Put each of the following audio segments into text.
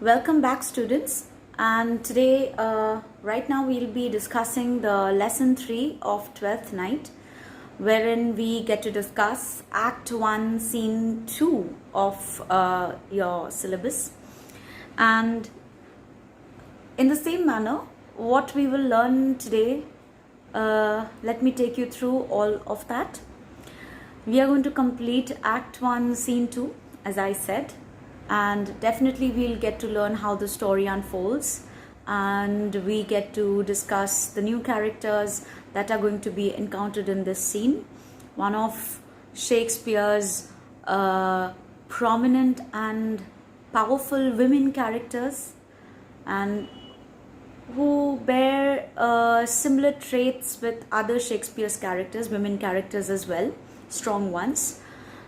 Welcome back, students. And today, right now, we'll be discussing the lesson 3 of 12th night, wherein we get to discuss Act 1, Scene 2 of your syllabus. And in the same manner, what we will learn today, let me take you through all of that. We are going to complete Act 1, Scene 2, as I said. And definitely we'll get to learn how the story unfolds, and we get to discuss the new characters that are going to be encountered in this scene. One of Shakespeare's prominent and powerful women characters, and who bear similar traits with other Shakespeare's characters, women characters as well, strong ones.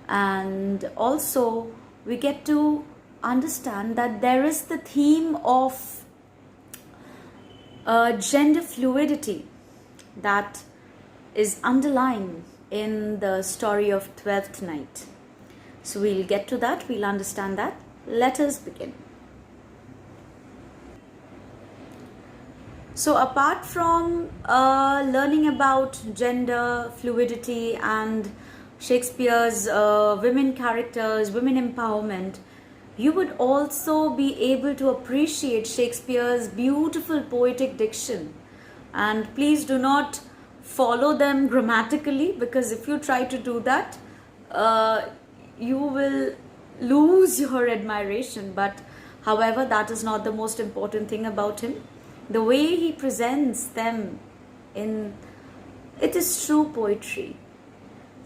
And also we get to understand that there is the theme of gender fluidity that is underlying in the story of 12th night. So we'll get to that, we'll understand that. Let us begin. So apart from learning about gender fluidity and Shakespeare's women characters, women empowerment, you would also be able to appreciate Shakespeare's beautiful poetic diction. And please do not follow them grammatically, because if you try to do that, you will lose your admiration. But however, that is not the most important thing about him. The way he presents them it is true poetry.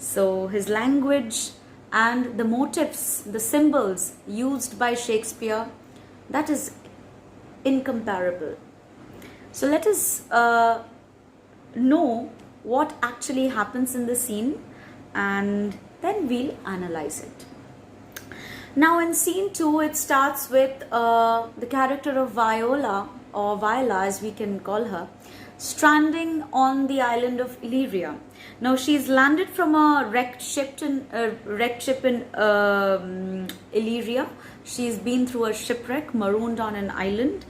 So his language and the motifs, the symbols used by Shakespeare, that is incomparable. So let us know what actually happens in the scene, and then we'll analyze it. Now in scene 2, it starts with the character of Viola, or Viola as we can call her, stranding on the island of Illyria. Now she's landed from a wrecked ship in Illyria. She's been through a shipwreck, marooned on an island,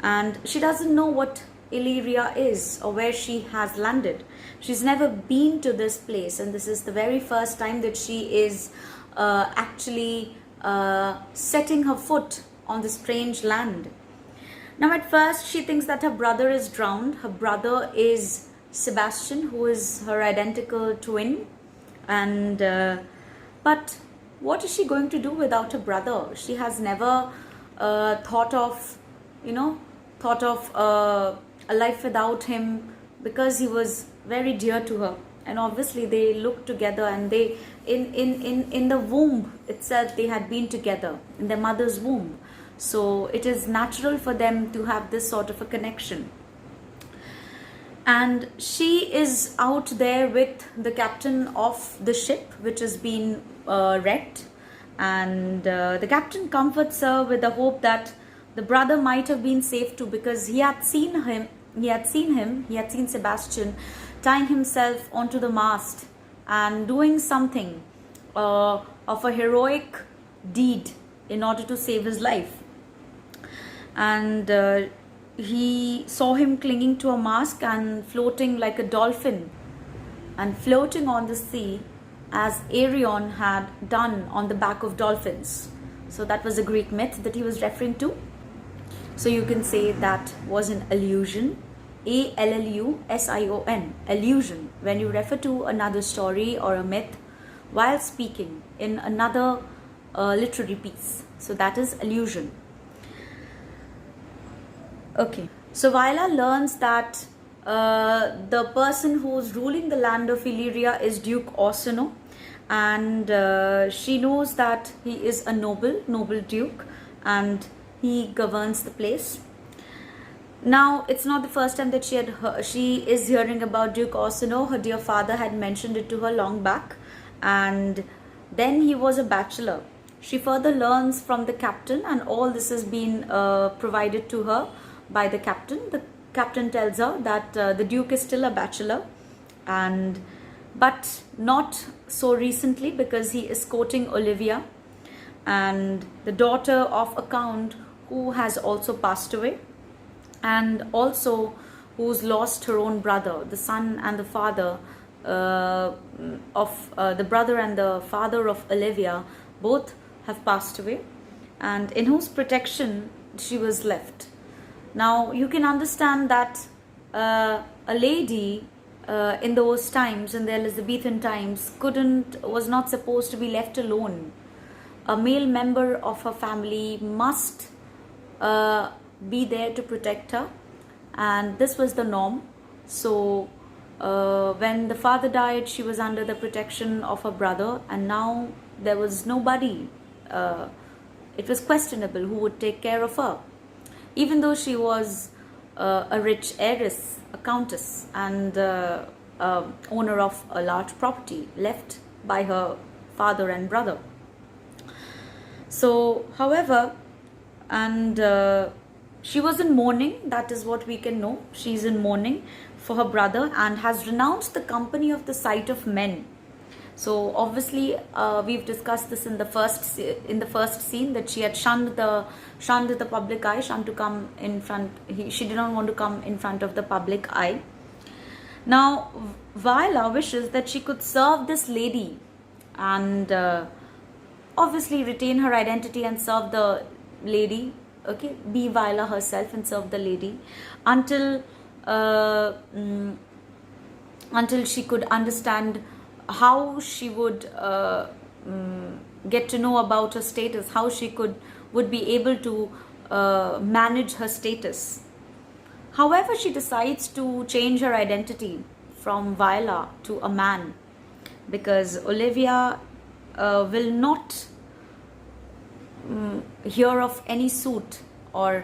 and she doesn't know what Illyria is or where she has landed. She's never been to this place, and this is the very first time that she is actually setting her foot on the strange land. Now at first she thinks that her brother is drowned. Her brother is Sebastian, who is her identical twin, and but what is she going to do without her brother? She has never thought of a life without him, because he was very dear to her. And obviously they looked together, and they in the womb itself they had been together, in their mother's womb. So it is natural for them to have this sort of a connection. And she is out there with the captain of the ship, which has been wrecked. And the captain comforts her with the hope that the brother might have been safe too, because he had seen Sebastian tying himself onto the mast and doing something of a heroic deed in order to save his life. And he saw him clinging to a mast and floating like a dolphin, and floating on the sea as Arion had done on the back of dolphins. So that was a Greek myth that he was referring to. So you can say that was an allusion, allusion, allusion, when you refer to another story or a myth while speaking in another literary piece. So that is allusion. Okay, so Viola learns that the person who's ruling the land of Illyria is Duke Orsino, and she knows that he is a noble duke, and he governs the place. Now it's not the first time that she is hearing about Duke Orsino. Her dear father had mentioned it to her long back, and then he was a bachelor. She further learns from the captain, and all this has been provided to her by the captain. The captain tells her that the Duke is still a bachelor, but not so recently, because he is courting Olivia, and the daughter of a count who has also passed away, and also who's lost her own brother, the son and the father of the brother and the father of Olivia, both have passed away, and in whose protection she was left. Now you can understand that a lady in those times, in the Elizabethan times, was not supposed to be left alone. A male member of her family must be there to protect her, and this was the norm. So when the father died, she was under the protection of her brother, and now there was nobody. It was questionable who would take care of her, even though she was a rich heiress, a countess, and owner of a large property left by her father and brother. So, however, and she was in mourning, that is what we can know. She's in mourning for her brother and has renounced the company of the sight of men. So obviously we've discussed this in the first scene, that she had shunned the public eye, shunned to come in front. She did not want to come in front of the public eye. Now Viola wishes that she could serve this lady and obviously retain her identity and serve the lady. Okay, be Viola herself and serve the lady until she could understand how she would get to know about her status, how she would be able to manage her status. However, she decides to change her identity from Viola to a man, because Olivia will not hear of any suit or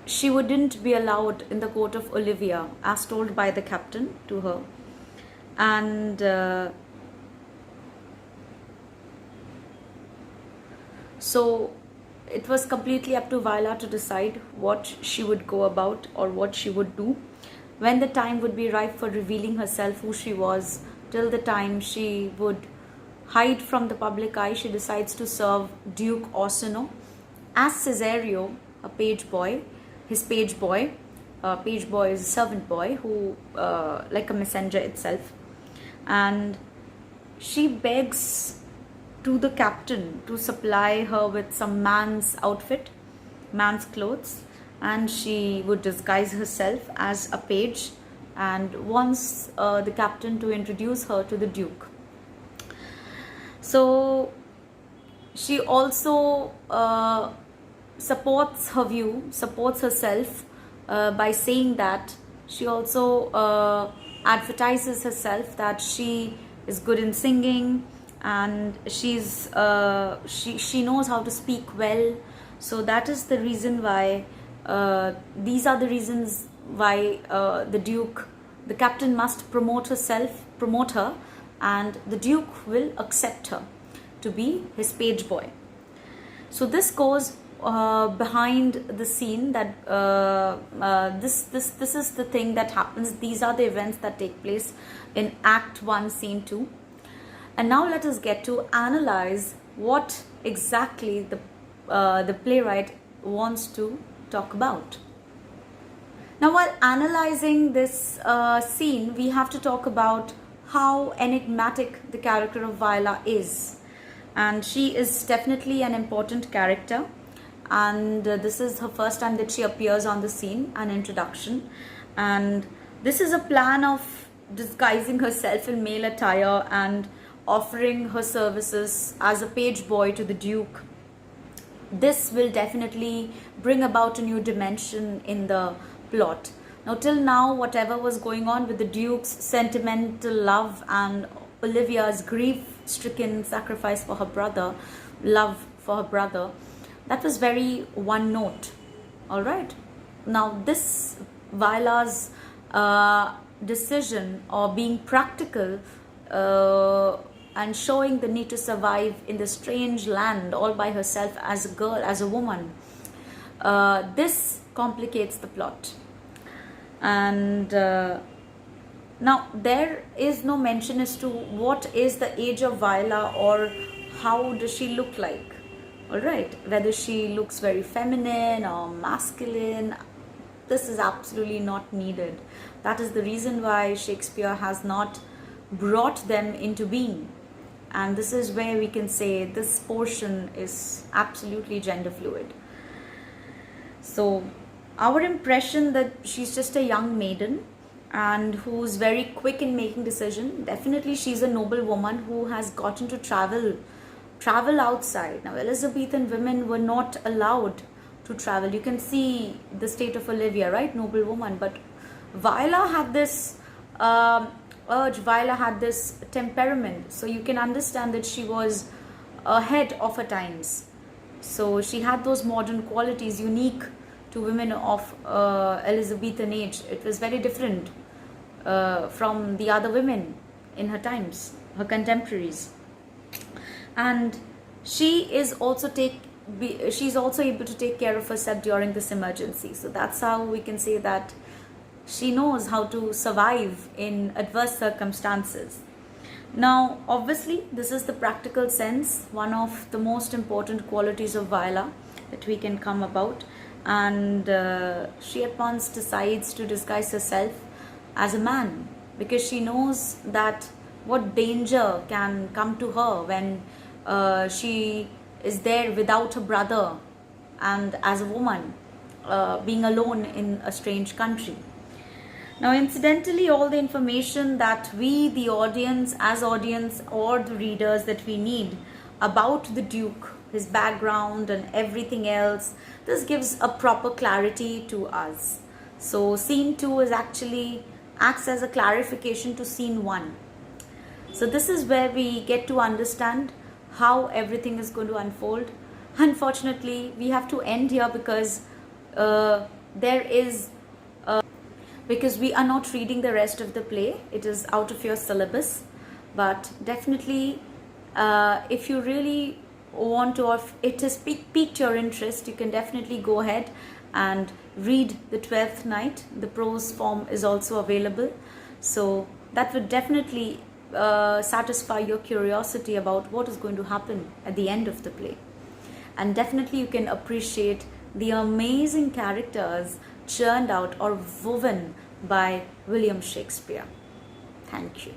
she wouldn't be allowed in the court of Olivia, as told by the captain to her. And so it was completely up to Viola to decide what she would go about or what she would do. When the time would be ripe for revealing herself, who she was, till the time she would hide from the public eye, she decides to serve Duke Orsino as Cesario, a page boy. His page boy is a servant boy who like a messenger itself, and she begs to the captain to supply her with some man's outfit, man's clothes, and she would disguise herself as a page and wants the captain to introduce her to the Duke. So she also supports herself by saying that she also advertises herself that she is good in singing, and she knows how to speak well. So that is the reason why these are the reasons why the captain must promote her, and the Duke will accept her to be his page boy. So this goes behind the scene, that this is the thing that happens. These are the events that take place in Act 1, Scene 2. And now let us get to analyze what exactly the playwright wants to talk about. Now, while analyzing this scene, we have to talk about how enigmatic the character of Viola is. And she is definitely an important character, and this is her first time that she appears on the scene, an introduction. And this is a plan of disguising herself in male attire and offering her services as a page boy to the Duke. This will definitely bring about a new dimension in the plot. Now, till now, whatever was going on with the Duke's sentimental love and Olivia's grief-stricken sacrifice for her brother, love for her brother, that was very one note. All right. Now, this Viola's decision, or being practical and showing the need to survive in the strange land all by herself as a girl, as a woman, this complicates the plot. And Now, there is no mention as to what is the age of Viola or how does she look like. All right, whether she looks very feminine or masculine, this is absolutely not needed. That is the reason why Shakespeare has not brought them into being. And this is where we can say this portion is absolutely gender fluid. So, our impression that she's just a young maiden and who's very quick in making decision, definitely she's a noble woman who has gotten to travel outside. Now, Elizabethan women were not allowed to travel. You can see the state of Olivia, right? Noble woman. But Viola had this urge, Viola had this temperament. So you can understand that she was ahead of her times. So she had those modern qualities unique to women of Elizabethan age. It was very different from the other women in her times, her contemporaries. And she is also she's also able to take care of herself during this emergency. So that's how we can say that she knows how to survive in adverse circumstances. Now, obviously, this is the practical sense, one of the most important qualities of Viola that we can come about. And she at once decides to disguise herself as a man because she knows that what danger can come to her when she is there without a brother and as a woman being alone in a strange country. Now, incidentally, all the information that we, the audience, as audience or the readers that we need about the Duke, his background and everything else, this gives a proper clarity to us. So, scene 2 is actually acts as a clarification to scene 1. So, this is where we get to understand how everything is going to unfold. Unfortunately, we have to end here because because we are not reading the rest of the play. It is out of your syllabus. But definitely, if you really want to, or if it has piqued your interest, you can definitely go ahead and read The Twelfth Night. The prose form is also available. So that would definitely satisfy your curiosity about what is going to happen at the end of the play. And definitely you can appreciate the amazing characters churned out or woven by William Shakespeare. Thank you.